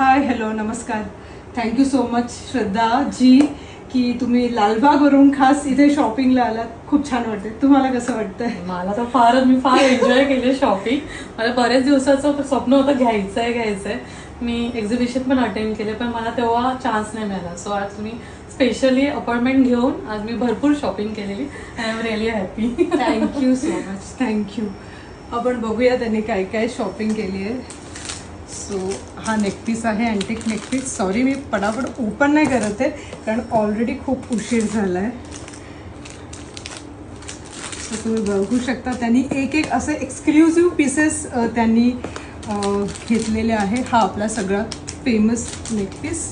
Hi hello नमस्कार. Thank you so much Shraddha ji की तुम्ही लालबागवरून खास इथे शॉपिंगला आलात. खूप छान वाटते. तुम्हाला कसं वाटतंय? मला तर मी फार एन्जॉय केली शॉपिंग. मला बरेच दिवसाचं स्वप्न होतं घ्यायचंय. मी एक्झिबिशन पण अटेंड केले पण मला तेव्हा चान्स नाही मिळाला. सो आज मी स्पेशली अपॉइंटमेंट घेऊन आज मी भरपूर शॉपिंग केलेली. I am really happy. Thank you so much. Thank you. आपण बघूया त्यांनी काय काय शॉपिंग केली आहे. सो हा नेकपीस आहे अँटिक नेकपीस. सॉरी मी पटापट ओपन नाही करत आहे कारण ऑलरेडी खूप उशीर झाला आहे. सो तुम्ही बघू शकता त्यांनी एक असे एक्सक्लुझिव्ह पीसेस त्यांनी घेतलेले आहे. हा आपला सगळ्यात फेमस नेकपीस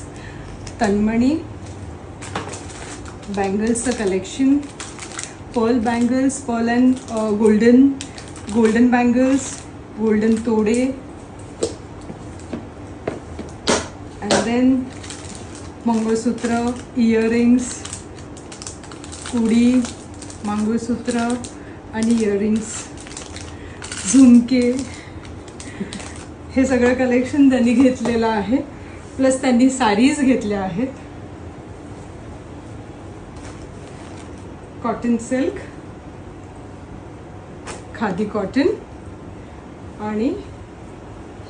तन्मणी बँगल्सचं collection. Pearl bangles, pearl and golden bangles, golden तोडे अँड देन मंगळसूत्र, इयरिंग्स, चुडी, मंगळसूत्र आणि इयरिंग्स, झुमके, हे सगळं कलेक्शन त्यांनी घेतलेलं आहे. प्लस त्यांनी साडीज घेतल्या आहेत. कॉटन सिल्क, खादी कॉटन आणि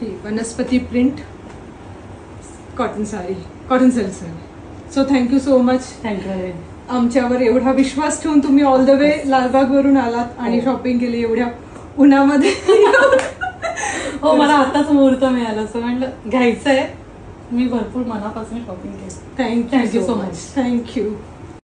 ही वनस्पती print cotton sari, cotton silk sari. So thank you so much. Thank you. आमच्यावर एवढा विश्वास ठेवून तुम्ही ऑल द वे लालबागवरून आलात आणि शॉपिंग केली एवढ्या उन्हामध्ये. हो मला आताच मुहूर्त मिळालं. सो म्हटलं घ्यायचंय. मी भरपूर मनापासून शॉपिंग केली. Thank you so much. थँक्यू.